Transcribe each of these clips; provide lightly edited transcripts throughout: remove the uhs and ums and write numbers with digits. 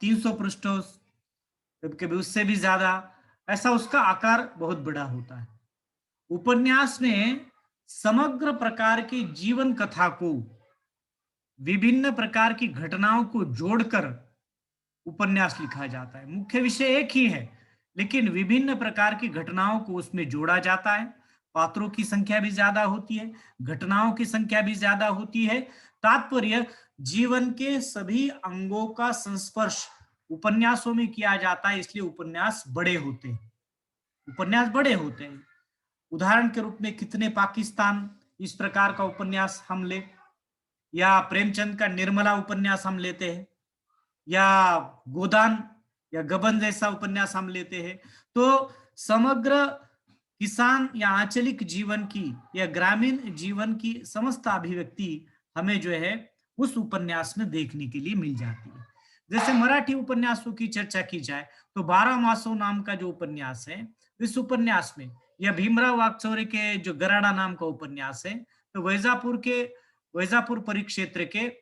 300 पृष्ठों, कभी-कभी उससे भी ज्यादा, ऐसा उसका आकार बहुत बड़ा होता है। उपन्यास में समग्र प्रकार की जीवन कथा को, विभिन्न प्रकार की घटनाओं को जोड़कर उपन्यास लिखा जाता है। मुख्य विषय एक ही है, लेकिन विभिन्न प्रकार की घटनाओं को उसमें जोड़ा जाता है। पात्रों की संख्या भी ज्यादा होती है, घटनाओं की संख्या भी ज्यादा होती है। तात्पर्य, जीवन के सभी अंगों का संस्पर्श उपन्यासों में किया जाता है, इसलिए उपन्यास बड़े होते हैं। उदाहरण के रूप में कितने पाकिस्तान, इस प्रकार का उपन्यास हम ले, या प्रेमचंद का निर्मला उपन्यास हम लेते हैं, या गोदान या गबन जैसा उपन्यास हम लेते हैं, तो समग्र किसान या आंचलिक जीवन की या ग्रामीण जीवन की समस्त अभिव्यक्ति हमें जो है उस उपन्यास में देखने के लिए मिल जाती है। जैसे मराठी उपन्यासों की चर्चा की जाए तो 12 मासों नाम का जो उपन्यास है, इस उपन्यास में, या भीमराव वाकचौरे के जो गराडा नाम का उपन्यास है, तो वैजापुर परिक्षेत्र के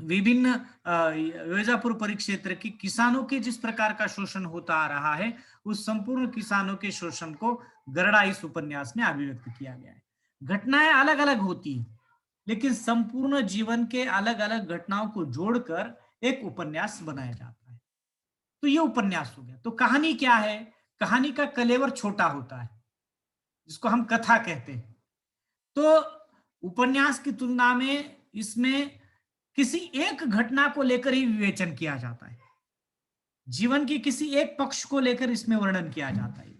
विभिन्न वैजापुर परिक्षेत्र के किसानों के जिस प्रकार का शोषण होता आ रहा है, उस संपूर्ण किसानों के शोषण को गरडा इस उपन्यास में अभिव्यक्त किया गया है। घटनाएं अलग अलग होती हैं, लेकिन संपूर्ण जीवन के अलग अलग घटनाओं को जोड़कर एक उपन्यास बनाया जाता है। तो ये उपन्यास हो गया। तो कहानी क्या है? कहानी का कलेवर छोटा होता है, जिसको हम कथा कहते हैं। तो उपन्यास की तुलना में इसमें किसी एक घटना को लेकर ही विवेचन किया जाता है, जीवन के किसी एक पक्ष को लेकर इसमें वर्णन किया जाता है।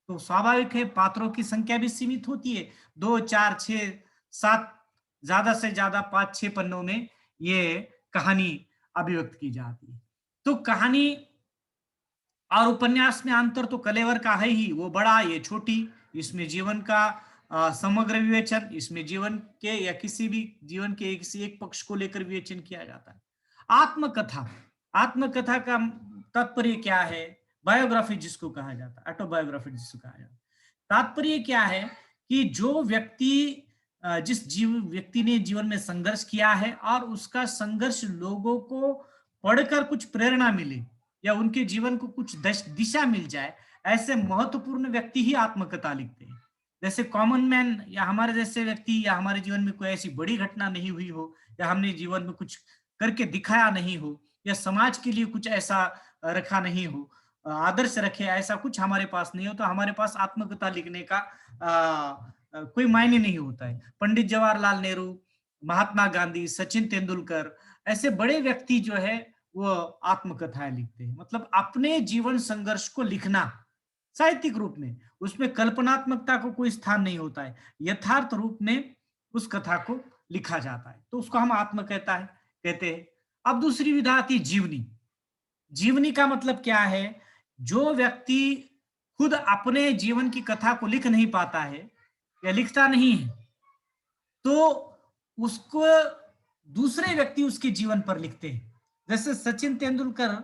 तो स्वाभाविक है, पात्रों की संख्या भी सीमित होती है, 2, 4, 6, 7, ज्यादा से ज्यादा 5-6 पन्नों में ये कहानी अभिव्यक्त की जाती है। तो कहानी और उपन्यास में अंतर तो कलेवर का है ही, वो बड़ा ये छोटी, इसमें जीवन का समग्र विवेचन, इसमें जीवन के या किसी भी जीवन के किसी एक पक्ष को लेकर विवेचन किया जाता है। आत्मकथा, आत्मकथा का तात्पर्य क्या है? बायोग्राफी जिसको कहा जाता है, ऑटोबायोग्राफी जिसको कहा जाता है। तात्पर्य क्या है कि जो व्यक्ति जिस व्यक्ति ने जीवन में संघर्ष किया है और उसका संघर्ष लोगों को पढ़कर कुछ प्रेरणा मिले या उनके जीवन को कुछ दिशा मिल जाए, ऐसे महत्वपूर्ण व्यक्ति ही आत्मकथा लिखते हैं। जैसे कॉमन मैन या हमारे जैसे व्यक्ति, या हमारे जीवन में कोई ऐसी बड़ी घटना नहीं हुई हो, या हमने जीवन में कुछ करके दिखाया नहीं हो, या समाज के लिए कुछ ऐसा रखा नहीं हो, आदर्श रखे, ऐसा कुछ हमारे पास नहीं हो, तो हमारे पास आत्मकथा लिखने का कोई मायने नहीं होता है। पंडित जवाहरलाल नेहरू, महात्मा गांधी, सचिन तेंदुलकर, ऐसे बड़े व्यक्ति जो है वो आत्मकथाएं लिखते हैं। मतलब अपने जीवन संघर्ष को लिखना साहित्यिक रूप में, उसमें कल्पनात्मकता को कोई स्थान नहीं होता है, यथार्थ रूप में उस कथा को लिखा जाता है, तो उसको हम आत्मकथा कहते हैं। अब दूसरी विधा आती है जीवनी। जीवनी का मतलब क्या है? जो व्यक्ति खुद अपने जीवन की कथा को लिख नहीं पाता है या लिखता नहीं है, तो उसको दूसरे व्यक्ति उसके जीवन पर लिखते हैं। जैसे सचिन तेंदुलकर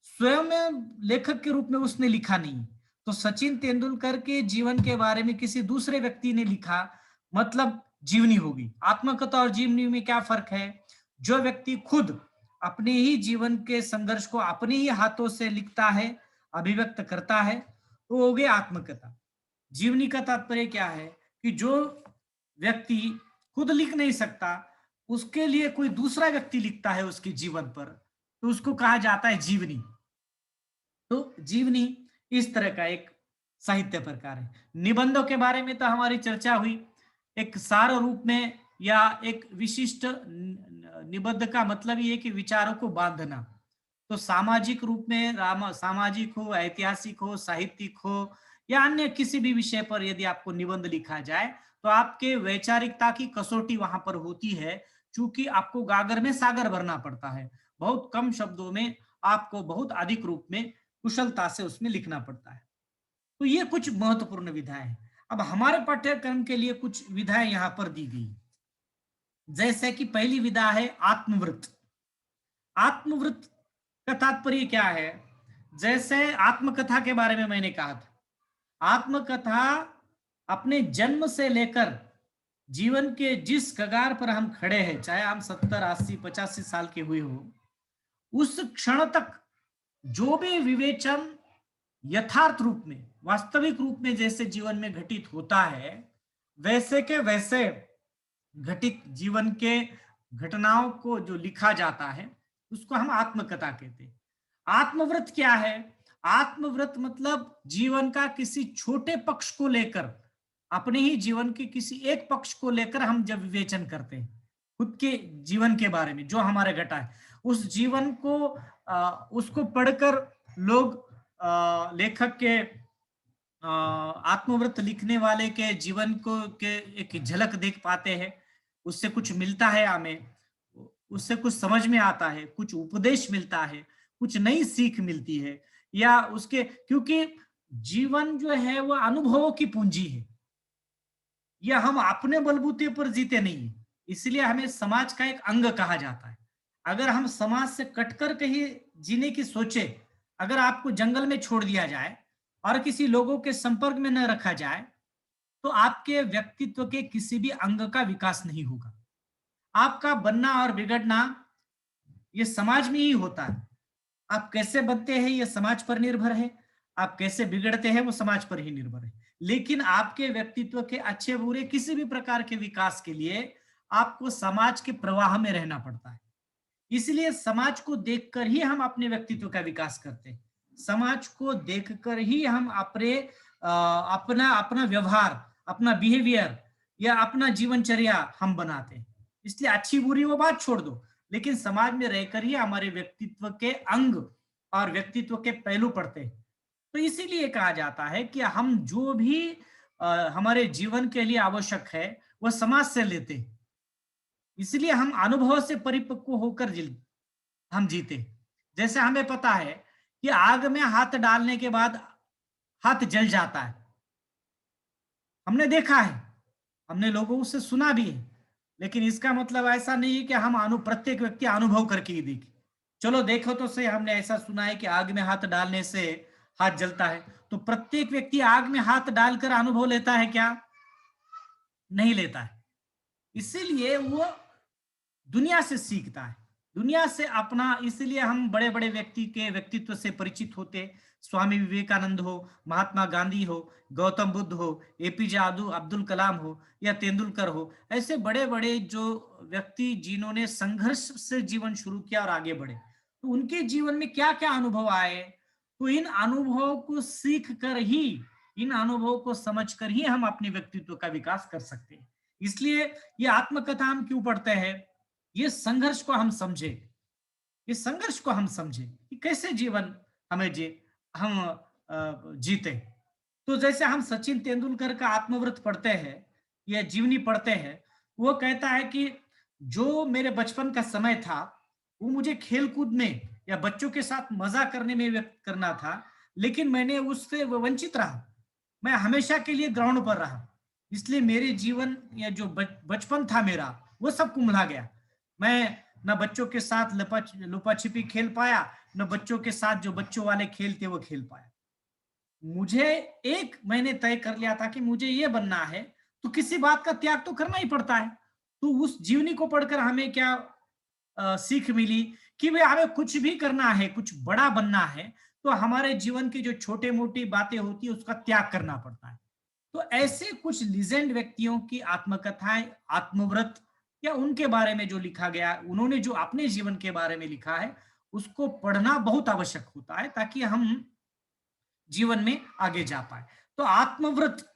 स्वयं लेखक के रूप में उसने लिखा नहीं, तो सचिन तेंदुलकर के जीवन के बारे में किसी दूसरे व्यक्ति ने लिखा, मतलब जीवनी होगी। आत्मकथा और जीवनी में क्या फर्क है? जो व्यक्ति खुद अपने ही जीवन के संघर्ष को अपने ही हाथों से लिखता है, अभिव्यक्त करता है, तो हो गया आत्मकथा। जीवनी का तात्पर्य क्या है कि जो व्यक्ति खुद लिख नहीं सकता, उसके लिए कोई दूसरा व्यक्ति लिखता है उसके जीवन पर, तो उसको कहा जाता है जीवनी। तो जीवनी इस तरह का एक साहित्य प्रकार है। निबंधों के बारे में तो हमारी चर्चा हुई, एक सार रूप में या एक विशिष्ट निबंध का मतलब ये है कि विचारों को बांधना। तो सामाजिक रूप में सामाजिक हो, ऐतिहासिक हो, साहित्यिक हो, या अन्य किसी भी विषय पर यदि आपको निबंध लिखा जाए, तो आपके वैचारिकता की कसौटी वहां पर होती है, चूंकि आपको गागर में सागर भरना पड़ता है। बहुत कम शब्दों में आपको बहुत अधिक रूप में कुशलता से उसमें लिखना पड़ता है। तो ये कुछ महत्वपूर्ण विधाएं हैं। अब हमारे पाठ्यक्रम के लिए कुछ विधाएं यहां पर दी गई, जैसे कि पहली विधा है आत्मवृत्त। आत्मवृत्त का तात्पर्य क्या है? जैसे आत्मकथा के बारे में मैंने कहा था, आत्मकथा अपने जन्म से लेकर जीवन के जिस कगार पर हम खड़े हैं, चाहे हम 70, 80, 85 साल के हुए हो, उस क्षण तक जो भी विवेचन यथार्थ रूप में, वास्तविक रूप में जैसे जीवन में घटित होता है, वैसे के वैसे घटित जीवन के घटनाओं को जो लिखा जाता है, उसको हम आत्मकथा कहते हैं। आत्मव्रत क्या है? आत्मव्रत मतलब जीवन का किसी छोटे पक्ष को लेकर, अपने ही जीवन के किसी एक पक्ष को लेकर हम जब विवेचन करते हैं, खुद के जीवन के बारे में जो हमारे घटा है, उस जीवन को उसको पढ़कर लोग लेखक के आत्मव्रत लिखने वाले के जीवन को के एक झलक देख पाते हैं, उससे कुछ मिलता है हमें, उससे कुछ समझ में आता है, कुछ उपदेश मिलता है, कुछ नई सीख मिलती है, या उसके, क्योंकि जीवन जो है वो अनुभवों की पूंजी है, यह हम अपने बलबूते पर जीते नहीं है, इसलिए हमें समाज का एक अंग कहा जाता है। अगर हम समाज से कटकर कहीं जीने की सोचे, अगर आपको जंगल में छोड़ दिया जाए और किसी लोगों के संपर्क में न रखा जाए, तो आपके व्यक्तित्व के किसी भी अंग का विकास नहीं होगा। आपका बनना और बिगड़ना ये समाज में ही होता है। आप कैसे बनते हैं ये समाज पर निर्भर है, आप कैसे बिगड़ते हैं वो समाज पर ही निर्भर है। लेकिन आपके व्यक्तित्व के अच्छे बुरे किसी भी प्रकार के विकास के लिए आपको समाज के प्रवाह में रहना पड़ता है। इसलिए समाज को देखकर ही हम अपने व्यक्तित्व का विकास करते हैं। समाज को देखकर ही हम अपना अपना व्यवहार, अपना बिहेवियर या अपना जीवनचर्या हम बनाते हैं। इसलिए अच्छी बुरी वो बात छोड़ दो, लेकिन समाज में रहकर ही हमारे व्यक्तित्व के अंग और व्यक्तित्व के पहलू पड़ते हैं। तो इसीलिए कहा जाता है कि हम जो भी हमारे जीवन के लिए आवश्यक है वह समाज से लेते हैं। इसलिए हम अनुभव से परिपक्व होकर हम जीते। जैसे हमें पता है कि आग में हाथ डालने के बाद हाथ जल जाता है, हमने देखा है, हमने लोगों से सुना भी है, लेकिन इसका मतलब ऐसा नहीं है कि हम प्रत्येक व्यक्ति अनुभव करके ही देखे। चलो देखो तो सही, हमने ऐसा सुना है कि आग में हाथ डालने से हाथ जलता है, तो प्रत्येक व्यक्ति आग में हाथ डालकर अनुभव लेता है क्या? नहीं लेता है। इसीलिए वो दुनिया से सीखता है, दुनिया से अपना, इसलिए हम बड़े बड़े व्यक्ति के व्यक्तित्व से परिचित होते, स्वामी विवेकानंद हो, महात्मा गांधी हो, गौतम बुद्ध हो, एपीजे अब्दुल कलाम हो या तेंदुलकर हो, ऐसे बड़े बड़े जो व्यक्ति जिन्होंने संघर्ष से जीवन शुरू किया और आगे बढ़े, तो उनके जीवन में क्या क्या अनुभव आए, तो इन अनुभवों को सीख कर ही, इन अनुभवों को समझ कर ही हम अपने व्यक्तित्व का विकास कर सकते हैं। इसलिए ये आत्मकथा हम क्यों पढ़ते हैं? ये संघर्ष को हम समझे, इस संघर्ष को हम समझे कि कैसे जीवन हमें हम जीते। तो जैसे हम सचिन तेंदुलकर का आत्मव्रत पढ़ते हैं या जीवनी पढ़ते हैं, वो कहता है कि जो मेरे बचपन का समय था वो मुझे खेल कूद में या बच्चों के साथ मजा करने में व्यक्त करना था, लेकिन मैंने उससे वंचित रहा, मैं हमेशा के लिए ग्राउंड पर रहा, इसलिए मेरे जीवन या जो बचपन था मेरा वो सब कुम्हला गया। मैं न बच्चों के साथ लुपा छिपी खेल पाया, न बच्चों के साथ जो बच्चों वाले खेल थे वो खेल पाया। मुझे एक मैंने तय कर लिया था कि मुझे ये बनना है, तो किसी बात का त्याग तो करना ही पड़ता है। तो उस जीवनी को पढ़कर हमें क्या सीख मिली कि वे हमें कुछ भी करना है, कुछ बड़ा बनना है, तो हमारे जीवन की जो छोटे मोटी बातें होती है उसका त्याग करना पड़ता है। तो ऐसे कुछ लीजेंड व्यक्तियों की आत्मकथाएं, आत्मव्रत या उनके बारे में जो लिखा गया, उन्होंने जो अपने जीवन के बारे में लिखा है, उसको पढ़ना बहुत आवश्यक होता है ताकि हम जीवन में आगे जा पाए। तो आत्मव्रत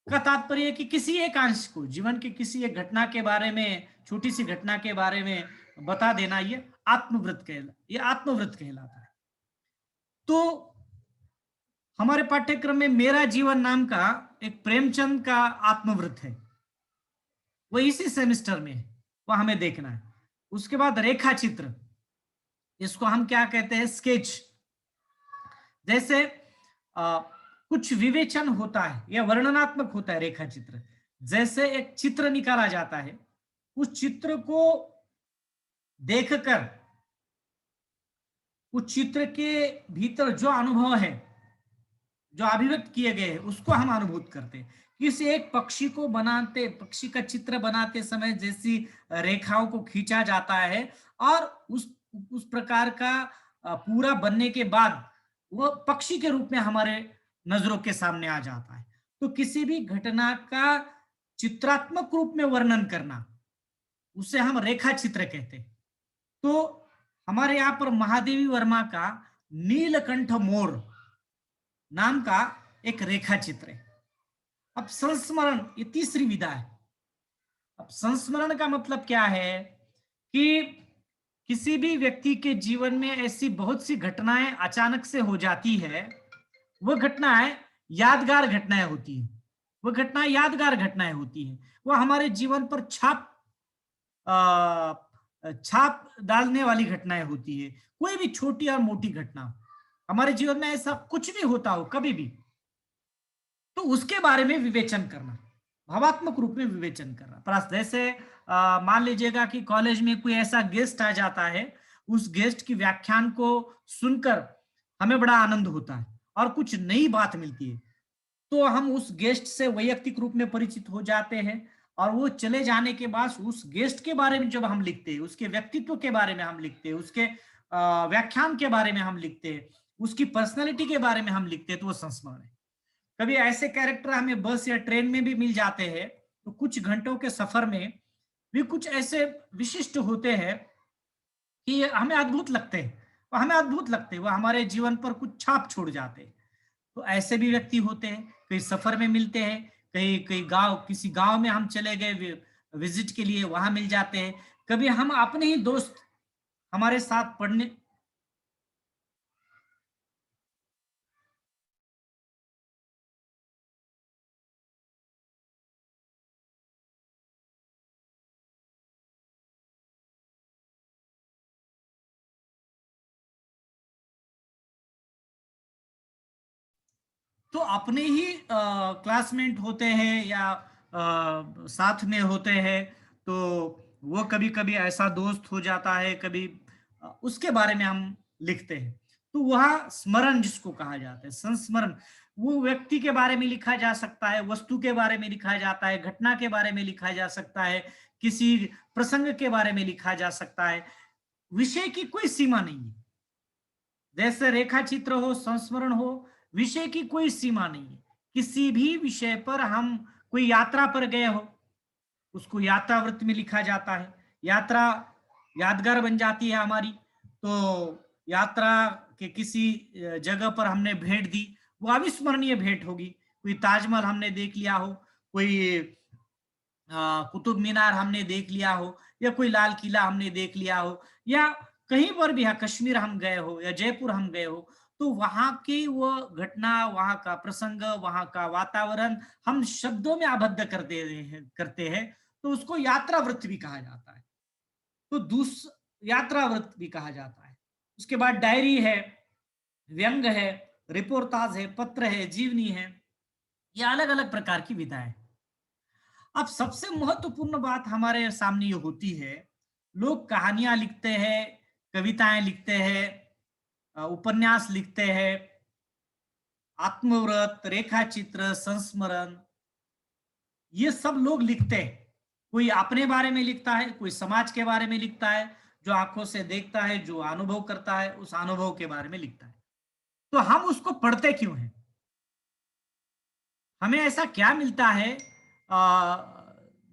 का तात्पर्य है कि किसी एक अंश को, जीवन के किसी एक घटना के बारे में, छोटी सी घटना के बारे में बता देना, ये आत्मव्रत कहलाता है। तो हमारे पाठ्यक्रम में मेरा जीवन नाम का एक प्रेमचंद का आत्मव्रत है, वो इसी सेमेस्टर में है, वो हमें देखना है। उसके बाद रेखा चित्र, इसको हम क्या कहते हैं? स्केच। जैसे कुछ विवेचन होता है या वर्णनात्मक होता है रेखा चित्र। जैसे एक चित्र निकाला जाता है, उस चित्र को देखकर उस चित्र के भीतर जो अनुभव है, जो अभिव्यक्त किए गए हैं, उसको हम अनुभूत करते हैं। किसी एक पक्षी को बनाते, पक्षी का चित्र बनाते समय जैसी रेखाओं को खींचा जाता है और उस उस प्रकार का पूरा बनने के बाद वो पक्षी के रूप में हमारे नजरों के सामने आ जाता है। तो किसी भी घटना का चित्रात्मक रूप में वर्णन करना, उसे हम रेखा चित्र कहते हैं। तो हमारे यहाँ पर महादेवी वर्मा का नीलकंठ मोर नाम का एक रेखा चित्र है। अब संस्मरण, ये तीसरी विधा है। अब संस्मरण का मतलब क्या है कि किसी भी व्यक्ति के जीवन में ऐसी बहुत सी घटनाएं अचानक से हो जाती है, वो घटनाएं यादगार घटनाएं होती है, वो घटनाएं यादगार घटनाएं होती है, वो हमारे जीवन पर छाप डालने वाली घटनाएं होती है। कोई भी छोटी और मोटी घटना हमारे जीवन में ऐसा कुछ भी होता हो कभी भी, तो उसके बारे में विवेचन करना, भावात्मक रूप में विवेचन करना। पर जैसे मान लीजिएगा कि कॉलेज में कोई ऐसा गेस्ट आ जाता है, उस गेस्ट की व्याख्यान को सुनकर हमें बड़ा आनंद होता है और कुछ नई बात मिलती है, तो हम उस गेस्ट से वैयक्तिक रूप में परिचित हो जाते हैं, और वो चले जाने के बाद उस गेस्ट के बारे में जब हम लिखते हैं, उसके व्यक्तित्व के बारे में हम लिखते हैं, उसके व्याख्यान के बारे में हम लिखते हैं, उसकी पर्सनैलिटी के बारे में हम लिखते हैं, तो वो संस्मरण है। कभी ऐसे कैरेक्टर हमें बस या ट्रेन में भी मिल जाते हैं, तो कुछ घंटों के सफर में भी कुछ ऐसे विशिष्ट होते हैं कि हमें अद्भुत लगते हैं, वो हमारे जीवन पर कुछ छाप छोड़ जाते हैं। तो ऐसे भी व्यक्ति होते हैं, कहीं सफर में मिलते हैं, कहीं कहीं गांव, किसी गांव में हम चले गए विजिट के लिए, वहां मिल जाते हैं। कभी हम अपने ही दोस्त हमारे साथ पढ़ने, तो अपने ही क्लासमेट होते हैं या साथ में होते हैं, तो वो कभी कभी ऐसा दोस्त हो जाता है, कभी उसके बारे में हम लिखते हैं। तो वह स्मरण जिसको कहा जाता है, संस्मरण, वो व्यक्ति के बारे में लिखा जा सकता है, वस्तु के बारे में लिखा जाता है, घटना के बारे में लिखा जा सकता है, किसी प्रसंग के बारे में लिखा जा सकता है। विषय की कोई सीमा नहीं है। जैसे रेखा चित्र हो, संस्मरण हो, विषय की कोई सीमा नहीं है। किसी भी विषय पर, हम कोई यात्रा पर गए हो, उसको यात्रा वृत्त में लिखा जाता है। यात्रा यादगार बन जाती है हमारी। तो यात्रा के किसी जगह पर हमने भेंट दी, वो अविस्मरणीय भेंट होगी। कोई ताजमहल हमने देख लिया हो, कोई कुतुब मीनार हमने देख लिया हो, या कोई लाल किला हमने देख लिया हो, या कहीं पर भी, कश्मीर हम गए हो या जयपुर हम गए हो, तो वहां की वो घटना, वहां का प्रसंग, वहां का वातावरण हम शब्दों में आबद्ध करते हैं, तो उसको यात्रा वृत्त भी कहा जाता है। तो यात्रा वृत्त भी कहा जाता है। उसके बाद डायरी है, व्यंग है, रिपोर्टाज है, पत्र है, जीवनी है, ये अलग अलग प्रकार की विधाएं। अब सबसे महत्वपूर्ण बात हमारे सामने ये होती है, लोग कहानियां लिखते हैं, कविताएं लिखते हैं, उपन्यास लिखते हैं, आत्मव्रत, रेखा चित्र, संस्मरण, ये सब लोग लिखते हैं। कोई अपने बारे में लिखता है, कोई समाज के बारे में लिखता है, जो आंखों से देखता है, जो अनुभव करता है, उस अनुभव के बारे में लिखता है। तो हम उसको पढ़ते क्यों हैं? हमें ऐसा क्या मिलता है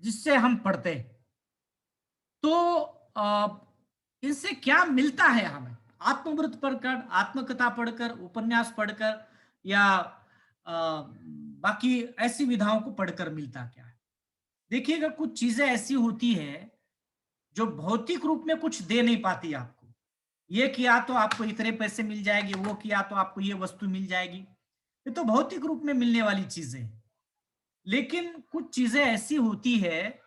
जिससे हम पढ़ते हैं? तो इनसे क्या मिलता है हमें? आत्मवृत्त पढ़कर, आत्मकथा पढ़कर, उपन्यास पढ़कर, या बाकी ऐसी विधाओं को पढ़कर मिलता क्या है? देखिएगा, कुछ चीजें ऐसी होती है जो भौतिक रूप में कुछ दे नहीं पाती आपको। ये किया तो आपको इतने पैसे मिल जाएंगे, वो किया तो आपको ये वस्तु मिल जाएगी, ये तो भौतिक रूप में मिलने वाली चीजें। लेकिन कुछ चीजें ऐसी होती है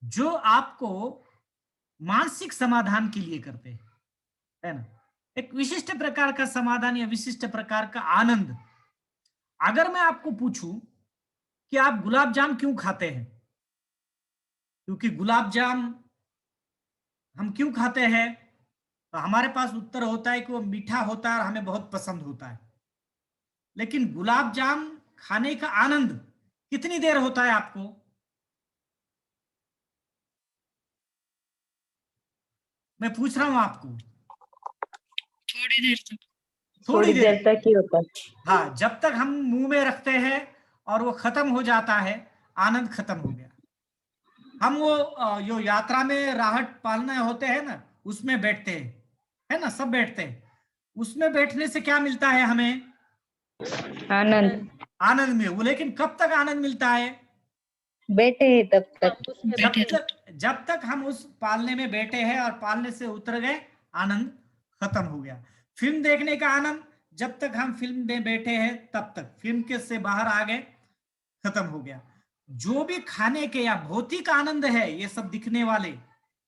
जो आपको मानसिक समाधान के लिए करते हैं, है ना? एक विशिष्ट प्रकार का समाधान या विशिष्ट प्रकार का आनंद। अगर मैं आपको पूछूं कि आप गुलाब जाम क्यों खाते हैं, क्योंकि गुलाब जाम हम क्यों खाते हैं, तो हमारे पास उत्तर होता है कि वो मीठा होता है और हमें बहुत पसंद होता है। लेकिन गुलाब जाम खाने का आनंद कितनी देर होता है आपको? मैं पूछ रहा हूं आपको, थोड़ी थोड़ी देर देर तक ही होता है। हाँ, जब तक हम मुंह में रखते हैं और वो खत्म हो जाता है, आनंद खत्म हो गया। हम वो जो यात्रा में राहट पालना होते हैं ना, उसमें बैठते हैं, है ना, सब बैठते हैं। उसमें बैठने से क्या मिलता है हमें? आनंद। आनंद में वो, लेकिन कब तक आनंद मिलता है? बैठे हैं तब तक। जब तक हम उस पालने में बैठे हैं और पालने से उतर गए, आनंद खत्म हो गया। फिल्म देखने का आनंद, जब तक हम फिल्म में बैठे हैं तब तक, फिल्म के से बाहर आ गए, खत्म हो गया। जो भी खाने के या भौतिक आनंद है, ये सब दिखने वाले,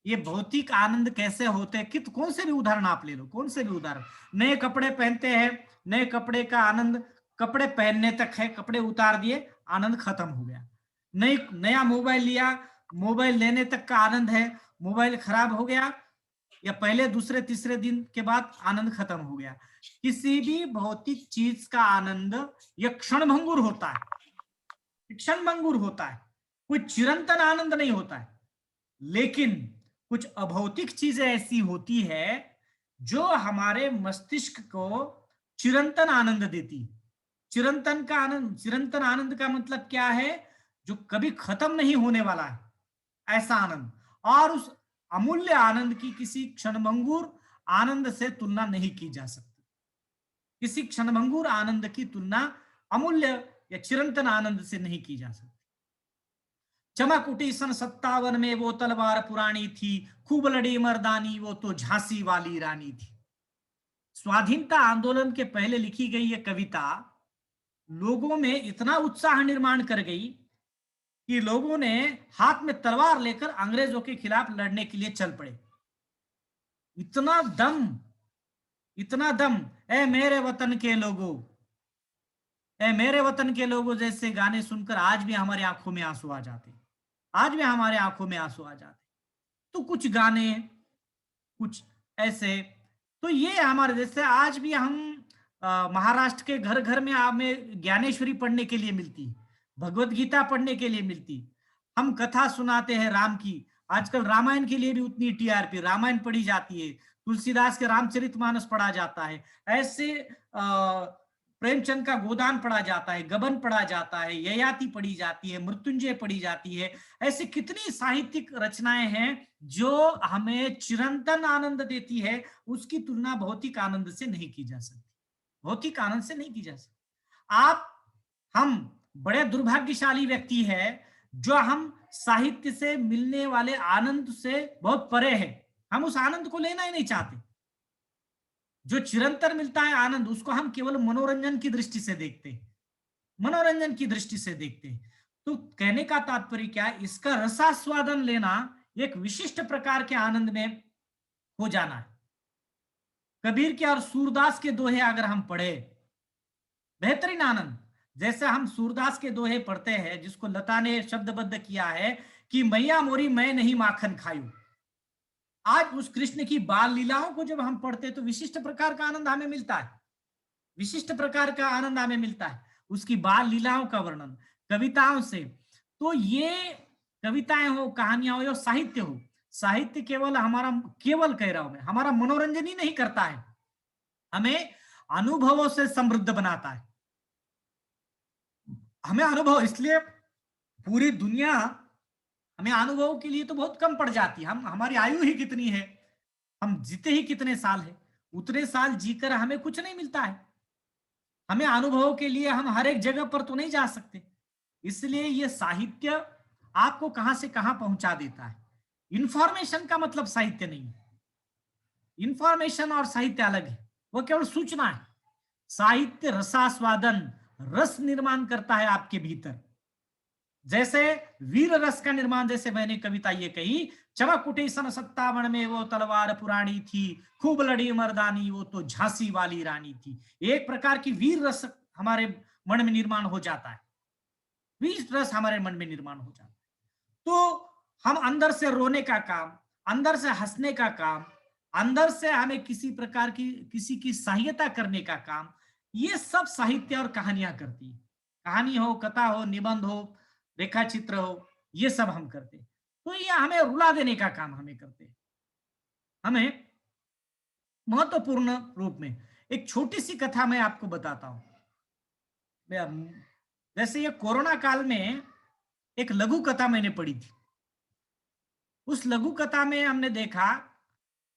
ये भौतिक आनंद कैसे होते हैं? कौन से भी उदाहरण आप ले लो, कौन से भी उदाहरण। नए कपड़े पहनते हैं, नए कपड़े का आनंद कपड़े पहनने तक है, कपड़े उतार दिए, आनंद खत्म हो गया। नया मोबाइल लिया, मोबाइल लेने तक का आनंद है, मोबाइल खराब हो गया या पहले दूसरे तीसरे दिन के बाद आनंद खत्म हो गया। किसी भी भौतिक चीज का आनंद यह क्षणभंगुर होता है, क्षणभंगुर होता है, कोई चिरंतन आनंद नहीं होता है। लेकिन कुछ अभौतिक चीजें ऐसी होती है जो हमारे मस्तिष्क को चिरंतन आनंद देती है। चिरंतन का आनंद, चिरंतन आनंद का मतलब क्या है? जो कभी खत्म नहीं होने वाला है, ऐसा आनंद। और उस अमूल्य आनंद की किसी क्षणभंगुर आनंद से तुलना नहीं की जा सकती। किसी क्षणभंगुर आनंद की तुलना अमूल्य या चिरंतन आनंद से नहीं की जा सकती। चमक उठी सन 57 में वो तलवार पुरानी थी, खूब लड़ी मर्दानी वो तो झांसी वाली रानी थी। स्वाधीनता आंदोलन के पहले लिखी गई ये कविता लोगों में इतना उत्साह निर्माण कर गई कि लोगों ने हाथ में तलवार लेकर अंग्रेजों के खिलाफ लड़ने के लिए चल पड़े। इतना दम, इतना दम। ए मेरे वतन के लोगों, ए मेरे वतन के लोगों जैसे गाने सुनकर आज भी हमारी आंखों में आंसू आ जाते, आज भी हमारे आंखों में आंसू आ जाते। तो कुछ गाने, कुछ ऐसे, तो ये हमारे जैसे आज भी हम महाराष्ट्र के घर घर में हमें ज्ञानेश्वरी पढ़ने के लिए मिलती, भगवत गीता पढ़ने के लिए मिलती, हम कथा सुनाते हैं राम की। आजकल रामायण के लिए भी उतनी टीआरपी, रामायण पढ़ी जाती है, तुलसीदास के रामचरितमानस पढ़ा जाता है, ऐसे प्रेमचंद का गोदान पढ़ा जाता है, गबन पढ़ा जाता है, ययाति पढ़ी जाती है, मृत्युंजय पढ़ी जाती है। ऐसी कितनी साहित्यिक रचनाएं हैं जो हमें चिरंतन आनंद देती है, उसकी तुलना भौतिक आनंद से नहीं की जा सकती, भौतिक आनंद से नहीं की जा सकती। आप, हम बड़े दुर्भाग्यशाली व्यक्ति है जो हम साहित्य से मिलने वाले आनंद से बहुत परे है, हम उस आनंद को लेना ही नहीं चाहते। जो चिरंतर मिलता है आनंद, उसको हम केवल मनोरंजन की दृष्टि से देखते हैं, मनोरंजन की दृष्टि से देखते हैं। तो कहने का तात्पर्य क्या है? इसका रसास्वादन लेना एक विशिष्ट प्रकार के आनंद में हो जाना है। कबीर के और सूरदास के दोहे अगर हम पढ़े, बेहतरीन आनंद। जैसे हम सूरदास के दोहे पढ़ते हैं, जिसको लता ने शब्दबद्ध किया है कि मैया मोरी मैं नहीं माखन खायू। आज उस कृष्ण की बाल लीलाओं को जब हम पढ़ते हैं तो विशिष्ट प्रकार का आनंद हमें मिलता है, विशिष्ट प्रकार का आनंद हमें मिलता है उसकी बाल लीलाओं का वर्णन कविताओं से। तो ये कविताएं हो, कहानियां हो या साहित्य हो, साहित्य केवल हमारा, केवल कह रहा हूं मैं, हमारा मनोरंजन ही नहीं करता है, हमें अनुभवों से समृद्ध बनाता है। हमें अनुभव, इसलिए पूरी दुनिया हमें अनुभवों के लिए तो बहुत कम पड़ जाती है। हम, हमारी आयु ही कितनी है, हम जीते ही कितने साल है, उतने साल जीकर हमें कुछ नहीं मिलता है। हमें अनुभवों के लिए हम हर एक जगह पर तो नहीं जा सकते। इसलिए ये साहित्य आपको कहां से कहां पहुंचा देता है। इंफॉर्मेशन का मतलब साहित्य नहीं है, इंफॉर्मेशन और साहित्य अलग है, वो केवल सूचना है। साहित्य रसास्वादन, रस निर्माण करता है आपके भीतर। जैसे वीर रस का निर्माण, जैसे मैंने कविता ये कही, चमक उठी सन 57 में वो तलवार पुरानी थी, खूब लड़ी मर्दानी वो तो झांसी वाली रानी थी। एक प्रकार की वीर रस हमारे मन में निर्माण हो जाता है, वीर रस हमारे मन में निर्माण हो जाता है। तो हम अंदर से रोने का काम, अंदर से हंसने का काम, अंदर से हमें किसी प्रकार की, किसी की सहायता करने का काम, ये सब साहित्य और कहानियां करती है। कहानी हो, कथा हो, निबंध हो, रेखा चित्र हो, ये सब हम करते हैं। तो ये हमें रुला देने का काम हमें करते हैं, हमें महत्वपूर्ण रूप में। एक छोटी सी कथा मैं आपको बताता हूं। जैसे ये कोरोना काल में एक लघु कथा मैंने पढ़ी थी। उस लघु कथा में हमने देखा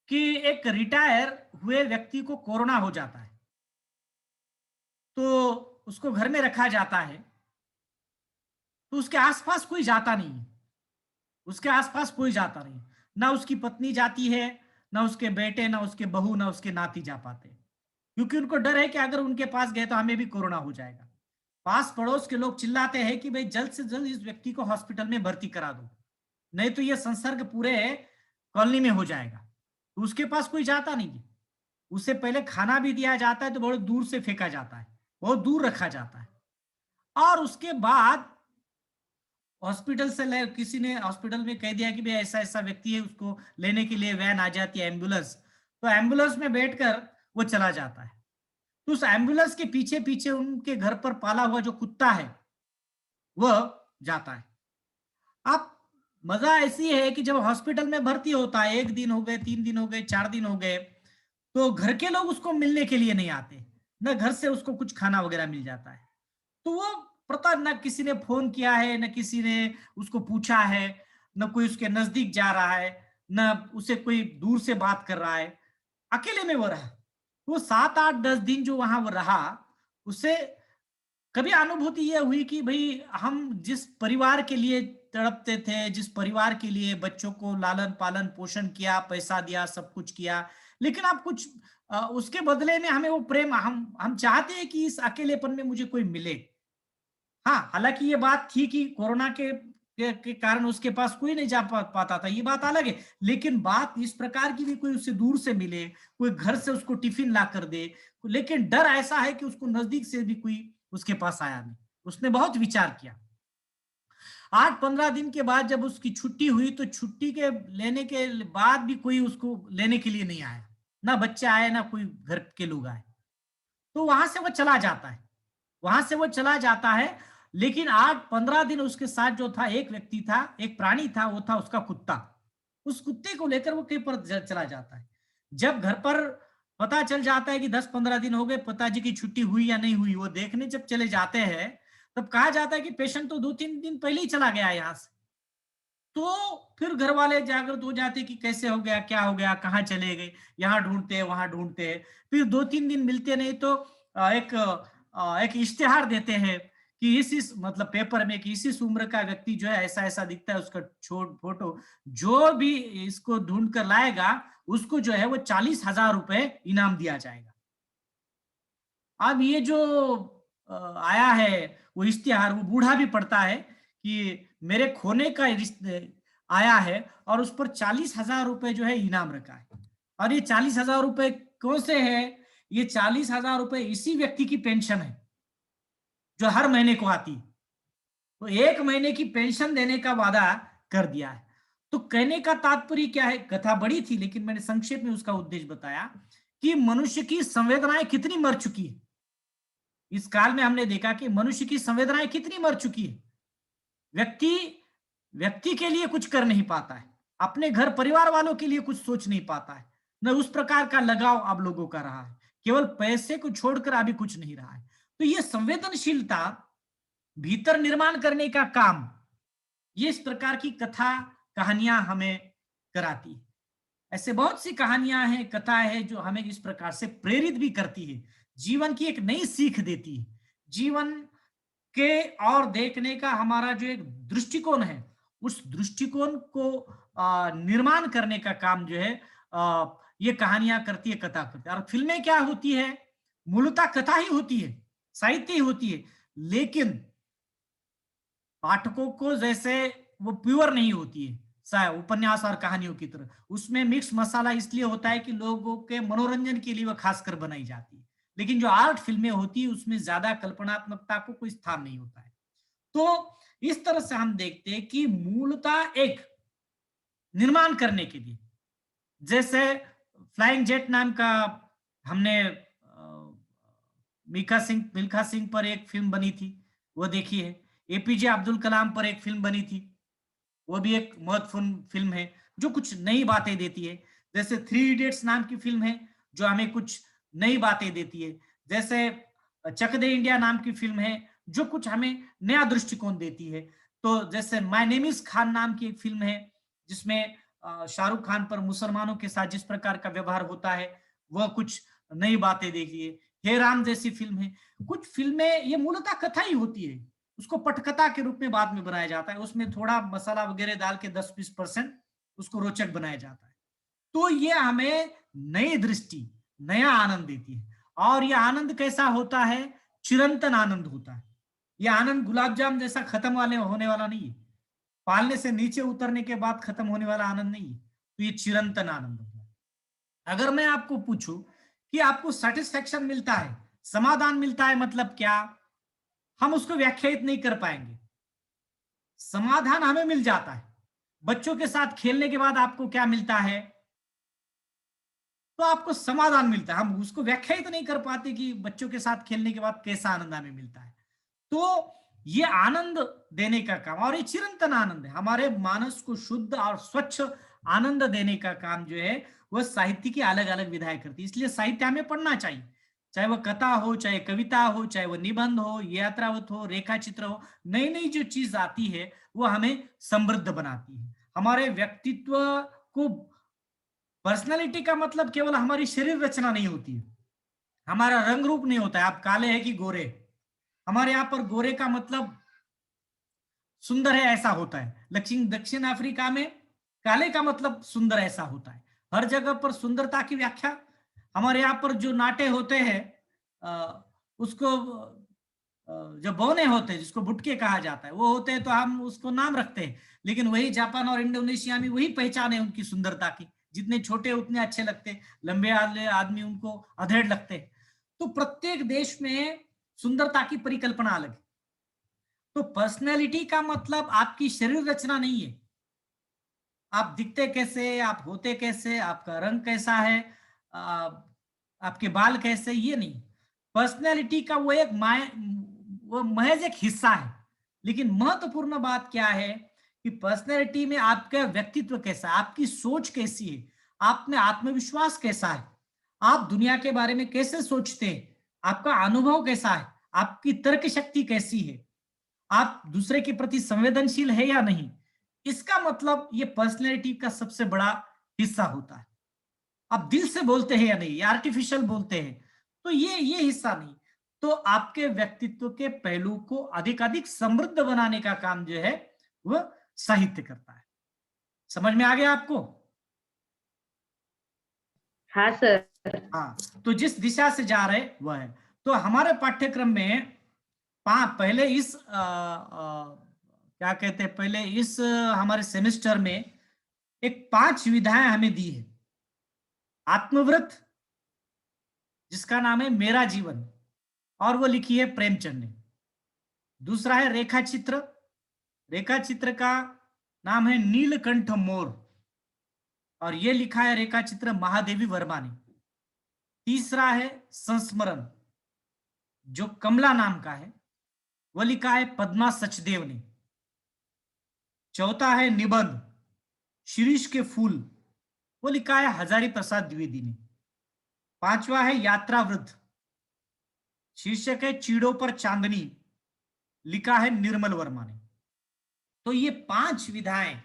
कि एक रिटायर हुए व्यक्ति को कोरोना हो जाता है, तो उसको घर में रखा जाता है। तो उसके आसपास कोई जाता नहीं है, उसके आसपास कोई जाता नहीं, ना उसकी पत्नी जाती है, ना उसके बेटे, ना उसके बहू, ना उसके नाती जा पाते, क्योंकि उनको डर है कि अगर उनके पास गए तो हमें भी कोरोना हो जाएगा। पास पड़ोस के लोग चिल्लाते हैं कि भाई जल्द से जल्द इस व्यक्ति को हॉस्पिटल में भर्ती करा दो, नहीं तो ये संसर्ग पूरे कॉलोनी में हो जाएगा। तो उसके पास कोई जाता नहीं है। उसे पहले खाना भी दिया जाता है तो बहुत दूर से फेंका जाता है, बहुत दूर रखा जाता है। और उसके बाद हॉस्पिटल से ले, किसी ने हॉस्पिटल में कह दिया कि भाई ऐसा ऐसा व्यक्ति है, उसको लेने के लिए वैन आ जाती है, एम्बुलेंस। तो एम्बुलेंस में बैठकर वो चला जाता है। तो उस एम्बुलेंस के पीछे पीछे उनके घर पर पाला हुआ जो कुत्ता है वह जाता है। अब मजा ऐसी है कि जब हॉस्पिटल में भर्ती होता है, 1 दिन हो गए, 3 दिन हो गए, 4 दिन हो गए, तो घर के लोग उसको मिलने के लिए नहीं आते, न घर से उसको कुछ खाना वगैरह मिल जाता है। तो वो पता न किसी ने फोन किया है, न किसी ने उसको पूछा है, न कोई उसके नजदीक जा रहा है, न उसे कोई दूर से बात कर रहा है, अकेले में वो रहा। वो 7, 8, 10 दिन जो वहां वो रहा, उसे कभी अनुभूति ये हुई कि भाई हम जिस परिवार के लिए तड़पते थे, जिस परिवार के लिए बच्चों को लालन पालन पोषण किया, पैसा दिया, सब कुछ किया, लेकिन आप कुछ उसके बदले में हमें वो प्रेम, हम चाहते हैं कि इस अकेलेपन में मुझे कोई मिले। हाँ, हालांकि ये बात थी कि कोरोना के कारण उसके पास कोई नहीं जा पाता था, ये बात अलग है। लेकिन बात इस प्रकार की भी, कोई उससे दूर से मिले, कोई घर से उसको टिफिन ला कर दे, लेकिन डर ऐसा है कि उसको नजदीक से भी कोई उसके पास आया नहीं। उसने बहुत विचार किया। 8, 15 दिन के बाद जब उसकी छुट्टी हुई, तो छुट्टी के लेने के बाद भी कोई उसको लेने के लिए नहीं आया, ना बच्चे आए, ना कोई घर के लोग आए। तो वहां से वो चला जाता है, वहां से वो चला जाता है। लेकिन 8, 15 दिन उसके साथ जो था, एक व्यक्ति था, एक प्राणी था, वो था उसका कुत्ता। उस कुत्ते को लेकर वो कहीं पर चला जाता है। जब घर पर पता चल जाता है कि 10, 15 दिन हो गए, पिताजी की छुट्टी हुई या नहीं हुई, वो देखने जब चले जाते हैं, तब कहा जाता है कि पेशेंट तो 2, 3 दिन पहले ही चला गया यहाँ से। तो फिर घर वाले जागृत हो जाते कि कैसे हो गया, क्या हो गया, कहाँ चले गए, यहाँ ढूंढते हैं, वहां ढूंढते हैं। फिर 2, 3 दिन मिलते नहीं, तो एक इश्तिहार देते हैं कि इस मतलब पेपर में कि इस उम्र का व्यक्ति जो है ऐसा ऐसा दिखता है, उसका छोट फोटो, जो भी इसको ढूंढ कर लाएगा उसको जो है वो 40,000 रुपए इनाम दिया जाएगा। अब ये जो आया है वो इश्तिहार, वो बूढ़ा भी पढ़ता है कि मेरे खोने का आया है, और उस पर 40,000 रुपए जो है इनाम रखा है। और ये 40,000 रुपए कौन से है? ये 40,000 रुपए इसी व्यक्ति की पेंशन है जो हर महीने को आती है। तो 1 महीने की पेंशन देने का वादा कर दिया है। तो कहने का तात्पर्य क्या है? कथा बड़ी थी, लेकिन मैंने संक्षेप में उसका उद्देश्य बताया कि मनुष्य की संवेदनाएं कितनी मर चुकी है। इस काल में हमने देखा कि मनुष्य की संवेदनाएं कितनी मर चुकी है। व्यक्ति व्यक्ति के लिए कुछ कर नहीं पाता है, अपने घर परिवार वालों के लिए कुछ सोच नहीं पाता है, न उस प्रकार का लगाव अब लोगों का रहा है। केवल पैसे को छोड़कर अभी कुछ नहीं रहा है। तो ये संवेदनशीलता भीतर निर्माण करने का काम ये इस प्रकार की कथा कहानियां हमें कराती है। ऐसे बहुत सी कहानियां हैं, कथा है, जो हमें इस प्रकार से प्रेरित भी करती है, जीवन की एक नई सीख देती है। जीवन के और देखने का हमारा जो एक दृष्टिकोण है, उस दृष्टिकोण को निर्माण करने का काम जो है ये कहानियां करती है, कथा करती है। और फिल्में क्या होती है? मूलतः कथा ही होती है, साहित्य ही होती है, लेकिन पाठकों को जैसे वो प्योर नहीं होती है उपन्यास और कहानियों की तरह। उसमें मिक्स मसाला इसलिए होता है कि लोगों के मनोरंजन के लिए वह खासकर बनाई जाती है। लेकिन जो आर्ट फिल्में होती है उसमें ज्यादा कल्पनात्मकता को कोई स्थान नहीं होता है। तो इस तरह से हम देखते हैं कि मूलतः एक निर्माण करने के लिए, जैसे फ्लाइंग जेट नाम का हमने मिल्खा सिंह पर एक फिल्म बनी थी, वो देखी है। एपीजे अब्दुल कलाम पर एक फिल्म बनी थी, वो भी एक महत्वपूर्ण फिल्म है जो कुछ नई बातें देती है। जैसे 3 इडियट्स नाम की फिल्म है, जो हमें कुछ नई बातें देती है। जैसे चक दे इंडिया नाम की फिल्म है जो कुछ हमें नया दृष्टिकोण देती है। तो जैसे माय नेम इज खान नाम की एक फिल्म है जिसमें शाहरुख खान पर मुसलमानों के साथ जिस प्रकार का व्यवहार होता है वह कुछ नई बातें देखिए। हे राम जैसी फिल्म है। कुछ फिल्में ये मूलतः कथा ही होती है, उसको पटकथा के रूप में बाद में बनाया जाता है, उसमें थोड़ा मसाला वगैरह डाल के 10-20% उसको रोचक बनाया जाता है। तो ये हमें नई दृष्टि, नया आनंद देती है। और ये आनंद कैसा होता है? चिरंतन आनंद होता है। ये आनंद गुलाब जाम जैसा खत्म वाले होने वाला नहीं है, पालने से नीचे उतरने के बाद खत्म होने वाला आनंद नहीं है। तो ये चिरंतन आनंद होता है। अगर मैं आपको पूछूं कि आपको सेटिस्फेक्शन मिलता है, समाधान मिलता है, मतलब क्या? हम उसको व्याख्यायित नहीं कर पाएंगे। समाधान हमें मिल जाता है। बच्चों के साथ खेलने के बाद आपको क्या मिलता है? तो आपको समाधान मिलता है। हम उसको व्याख्यायित नहीं कर पाते कि बच्चों के साथ खेलने के बाद कैसा आनंद हमें मिलता है। तो ये आनंद देने का काम, और ये चिरंतन आनंद है, हमारे मानस को शुद्ध और स्वच्छ आनंद देने का काम जो है वह साहित्य की अलग अलग विधाएं करती है। इसलिए साहित्य हमें पढ़ना चाहिए, चाहे वह कथा हो, चाहे कविता हो, चाहे वह निबंध हो, यात्रावत हो, रेखा चित्र हो। नई नई जो चीज आती है वो हमें समृद्ध बनाती है, हमारे व्यक्तित्व को। पर्सनालिटी का मतलब केवल हमारी शरीर रचना नहीं होती है, हमारा रंग रूप नहीं होता है, आप काले हैं कि गोरे। हमारे यहाँ पर गोरे का मतलब सुंदर है ऐसा होता है, लेकिन दक्षिण अफ्रीका में काले का मतलब सुंदर ऐसा होता है। हर जगह पर सुंदरता की व्याख्या। हमारे यहाँ पर जो नाटे होते हैं उसको जो बौने होते हैं जिसको बुटके कहा जाता है वो होते हैं, तो हम उसको नाम रखते हैं। लेकिन वही जापान और इंडोनेशिया में वही पहचान है उनकी सुंदरता की, जितने छोटे उतने अच्छे लगते, लंबे आदमी उनको अधेड़ लगते। तो प्रत्येक देश में सुंदरता की परिकल्पना अलग है। तो पर्सनैलिटी का मतलब आपकी शरीर रचना नहीं है, आप दिखते कैसे, आप होते कैसे, आपका रंग कैसा है, आपके बाल कैसे, ये नहीं। पर्सनैलिटी का वो महज एक हिस्सा है। लेकिन महत्वपूर्ण बात क्या है कि पर्सनैलिटी में आपका व्यक्तित्व कैसा है, आपकी सोच कैसी है, आप में आत्मविश्वास कैसा है, आप दुनिया के बारे में कैसे सोचते हैं, आपका अनुभव कैसा है, आपकी तर्क शक्ति कैसी है, आप दूसरे के प्रति संवेदनशील है या नहीं। इसका मतलब ये पर्सनैलिटी का सबसे बड़ा हिस्सा होता है। आप दिल से बोलते हैं या नहीं, या आर्टिफिशियल बोलते हैं, तो ये हिस्सा नहीं। तो आपके व्यक्तित्व के पहलू को अधिक समृद्ध बनाने का काम जो है वह साहित्य करता है। समझ में आ गया आपको? हाँ सर। हाँ, तो जिस दिशा से जा रहे वह है। तो हमारे पाठ्यक्रम में पहले इस क्या कहते हैं, पहले इस हमारे सेमेस्टर में एक 5 विधाएं हमें दी है। आत्मव्रत, जिसका नाम है मेरा जीवन, और वो लिखी है प्रेमचंद ने। दूसरा है रेखा चित्र, रेखा चित्र का नाम है नीलकंठ मोर, और ये लिखा है रेखा चित्र महादेवी वर्मा ने। तीसरा है संस्मरण, जो कमला नाम का है, वह लिखा है पद्मा सचदेव ने। चौथा है निबंध शिरीष के फूल, वो लिखा है हजारी प्रसाद द्विवेदी ने। पांचवा है यात्रावृत, शीर्षक है चीड़ों पर चांदनी, लिखा है निर्मल वर्मा ने। तो ये 5 विधाएं,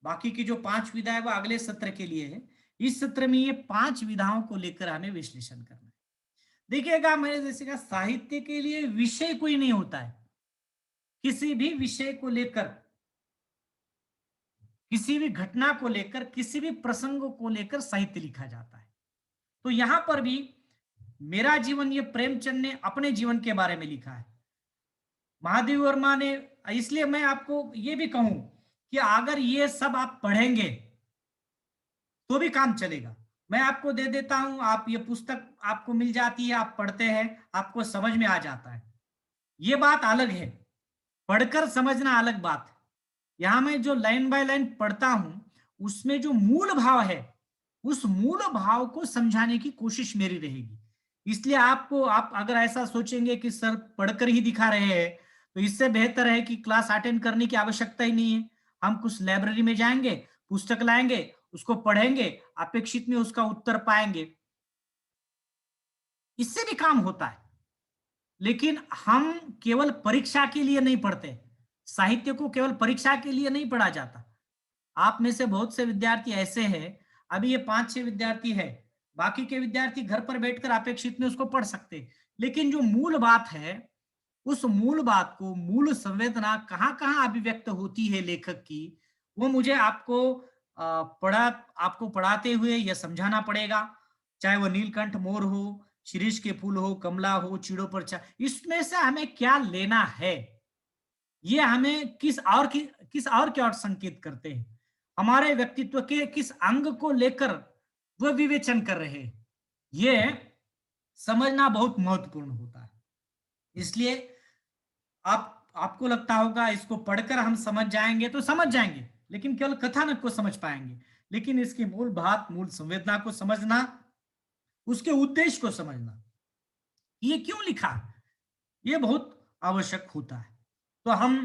बाकी की जो 5 विधाएं वो अगले सत्र के लिए है। इस सत्र में ये 5 विधाओं को लेकर हमें विश्लेषण करना है। देखिएगा, मैंने जैसे कहा साहित्य के लिए विषय कोई नहीं होता है। किसी भी विषय को लेकर, किसी भी घटना को लेकर, किसी भी प्रसंग को लेकर साहित्य लिखा जाता है। तो यहां पर भी मेरा जीवन, ये प्रेमचंद ने अपने जीवन के बारे में लिखा है। महादेवी वर्मा ने, इसलिए मैं आपको ये भी कहूं कि अगर ये सब आप पढ़ेंगे तो भी काम चलेगा। मैं आपको दे देता हूं, आप ये पुस्तक आपको मिल जाती है, आप पढ़ते हैं, आपको समझ में आ जाता है, ये बात अलग है। पढ़कर समझना अलग बात है। यहां मैं जो लाइन बाय लाइन पढ़ता हूं उसमें जो मूल भाव है, उस मूल भाव को समझाने की कोशिश मेरी रहेगी। इसलिए आपको, आप अगर ऐसा सोचेंगे कि सर पढ़कर ही दिखा रहे हैं, तो इससे बेहतर है कि क्लास अटेंड करने की आवश्यकता ही नहीं है। हम कुछ लाइब्रेरी में जाएंगे, पुस्तक लाएंगे, उसको पढ़ेंगे, अपेक्षित में उसका उत्तर पाएंगे। इससे भी काम होता है। लेकिन हम केवल परीक्षा के लिए नहीं पढ़ते, साहित्य को केवल परीक्षा के लिए नहीं पढ़ा जाता। आप में से बहुत से विद्यार्थी ऐसे हैं, अभी ये 5-6 विद्यार्थी है, बाकी के विद्यार्थी घर पर बैठकर अपेक्षित में उसको पढ़ सकते, लेकिन जो मूल बात है, उस मूल बात को, मूल संवेदना कहाँ कहाँ अभिव्यक्त होती है लेखक की, वो मुझे आपको पढ़ाते हुए यह समझाना पड़ेगा। चाहे वो नीलकंठ मोर हो, शिरीष के फूल हो, कमला हो, चीड़ों पर इसमें से हमें क्या लेना है, ये हमें किस और की ओर संकेत करते हैं, हमारे व्यक्तित्व के किस अंग को लेकर वह विवेचन कर रहे हैं, ये समझना बहुत महत्वपूर्ण होता है। इसलिए आपको लगता होगा इसको पढ़कर हम समझ जाएंगे, तो समझ जाएंगे, लेकिन केवल कथानक को समझ पाएंगे, लेकिन इसकी मूल बात, मूल संवेदना को समझना, उसके उद्देश्य को समझना, ये क्यों लिखा, ये बहुत आवश्यक होता है। तो हम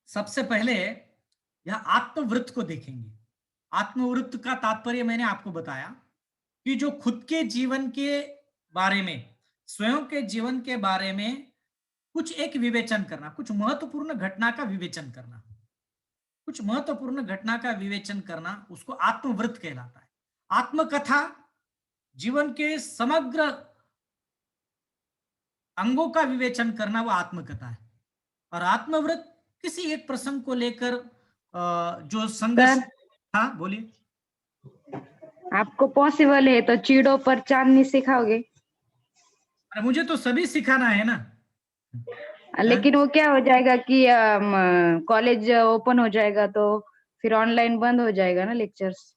सबसे पहले यह आत्मवृत्त को देखेंगे। आत्मवृत्त का तात्पर्य मैंने आपको बताया कि जो खुद के जीवन के बारे में, स्वयं के जीवन के बारे में कुछ एक विवेचन करना, कुछ महत्वपूर्ण घटना का विवेचन करना, कुछ महत्वपूर्ण घटना का विवेचन करना, उसको आत्मवृत्त कहलाता है। आत्मकथा जीवन के समग्र अंगों का विवेचन करना, वो आत्मकथा है। और आत्मवृत्त किसी एक प्रसंग को लेकर जो संघर्ष। हाँ बोलिए। आपको पॉसिबल है तो चीड़ों पर चांदनी सिखाओगे? अरे मुझे तो सभी सिखाना है ना। लेकिन वो क्या हो जाएगा कि कॉलेज ओपन हो जाएगा तो फिर ऑनलाइन बंद हो जाएगा ना लेक्चर्स।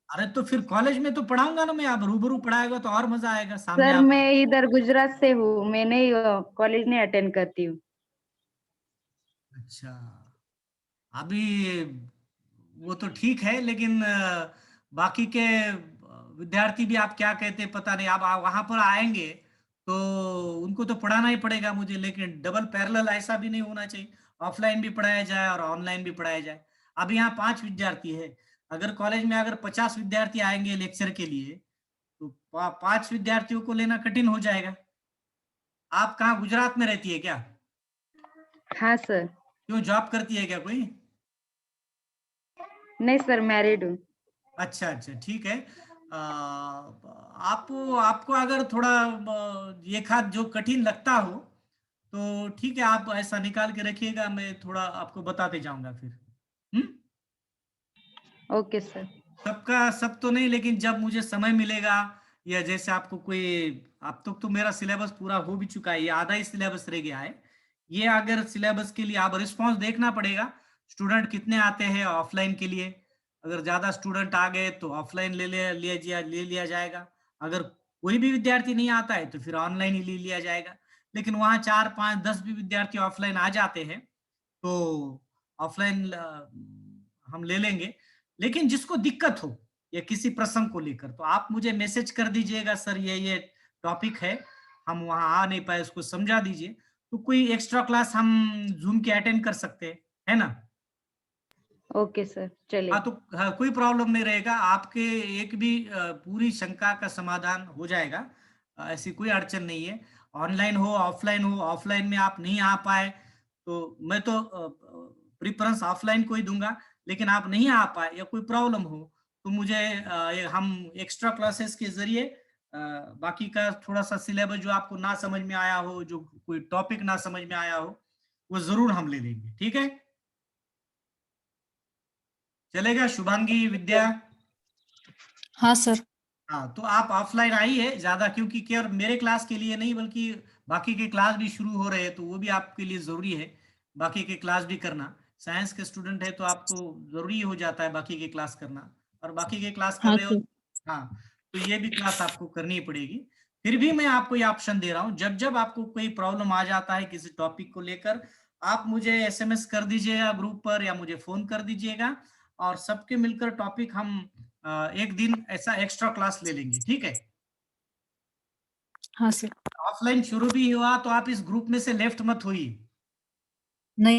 अरे तो फिर कॉलेज में तो पढ़ाऊंगा ना मैं, आप रूबरू पढ़ाएगा तो और मजा आएगा, सामने सर आप। मैं इधर गुजरात से हूँ, मैं नहीं कॉलेज नहीं अटेंड करती हूँ। अच्छा, अभी वो तो ठीक है, लेकिन बाकी के विद्यार्थी भी आप क्या कहते हैं पता नहीं, आप वहां पर आएंगे तो उनको तो पढ़ाना ही पड़ेगा मुझे, लेकिन डबल पैरेलल ऐसा भी नहीं होना चाहिए, ऑफलाइन भी पढ़ाया जाए और ऑनलाइन भी पढ़ाया जाए। अब यहाँ 5 विद्यार्थी है, अगर कॉलेज में अगर 50 विद्यार्थी आएंगे लेक्चर के लिए, तो 5 विद्यार्थियों को लेना कठिन हो जाएगा। आप कहाँ गुजरात में रहती है क्या? हाँ सर। क्यों, जॉब करती है क्या कोई? नहीं सर, मैरिड हूँ। अच्छा अच्छा, ठीक है। आपको अगर थोड़ा एक हाथ जो कठिन लगता हो तो ठीक है, आप ऐसा निकाल के रखिएगा, मैं थोड़ा आपको बताते जाऊंगा फिर। Okay sir. सबका सब तो नहीं, लेकिन जब मुझे समय मिलेगा, या जैसे आपको कोई, अब तक तो मेरा सिलेबस पूरा हो भी चुका है, ये आधा ही सिलेबस रह गया है। ये अगर सिलेबस के लिए आप रिस्पांस देखना पड़ेगा, स्टूडेंट कितने आते हैं ऑफलाइन के लिए, अगर ज्यादा स्टूडेंट आ गए तो ऑफलाइन ले लिया जाएगा, अगर कोई भी विद्यार्थी नहीं आता है तो फिर ऑनलाइन ही ले लिया जाएगा। लेकिन वहाँ 4, 5, 10 भी विद्यार्थी ऑफलाइन आ जाते हैं तो ऑफलाइन हम ले लेंगे। लेकिन जिसको दिक्कत हो या किसी प्रसंग को लेकर, तो आप मुझे मैसेज कर दीजिएगा, सर ये टॉपिक है, हम वहां आ नहीं पाए, उसको समझा दीजिए, तो कोई एक्स्ट्रा क्लास हम जूम के अटेंड कर सकते हैं, है ना? ओके सर, चलिए। हाँ, तो हाँ, कोई प्रॉब्लम नहीं रहेगा, आपके एक भी पूरी शंका का समाधान हो जाएगा, ऐसी कोई अड़चन नहीं है। ऑनलाइन हो ऑफलाइन हो, ऑफलाइन में आप नहीं आ पाए तो मैं तो प्रिफरेंस ऑफलाइन को ही दूंगा, लेकिन आप नहीं आ पाए या कोई प्रॉब्लम हो तो मुझे हम एक्स्ट्रा क्लासेस के जरिए बाकी का थोड़ा सा सिलेबस जो आपको ना समझ में आया हो, जो कोई टॉपिक ना समझ में आया हो, वो जरूर हम ले लेंगे, ठीक है? चलेगा शुभांगी, विद्या? हाँ सर। हाँ, तो आप ऑफलाइन आइए ज्यादा, क्योंकि केवल मेरे क्लास के लिए नहीं बल्कि बाकी के क्लास भी शुरू हो रहे हैं, तो वो भी आपके लिए जरूरी है, बाकी के क्लास भी करना। साइंस के स्टूडेंट है तो आपको जरूरी हो जाता है बाकी के क्लास करना, और बाकी के क्लास कर हाँ रहे हो। सर। हाँ, तो ये भी क्लास आपको करनी ही पड़ेगी। फिर भी मैं आपको ये ऑप्शन दे रहा हूँ, जब जब आपको कोई प्रॉब्लम आ जाता है किसी टॉपिक को लेकर, आप मुझे एसएमएस कर दीजिएगा ग्रुप पर या मुझे फोन कर दीजिएगा, और सबके मिलकर टॉपिक हम एक दिन ऐसा एक्स्ट्रा क्लास ले लेंगे, ठीक है? हाँ सर। ऑफलाइन शुरू भी हुआ तो आप इस ग्रुप में से लेफ्ट मत होइए। नहीं।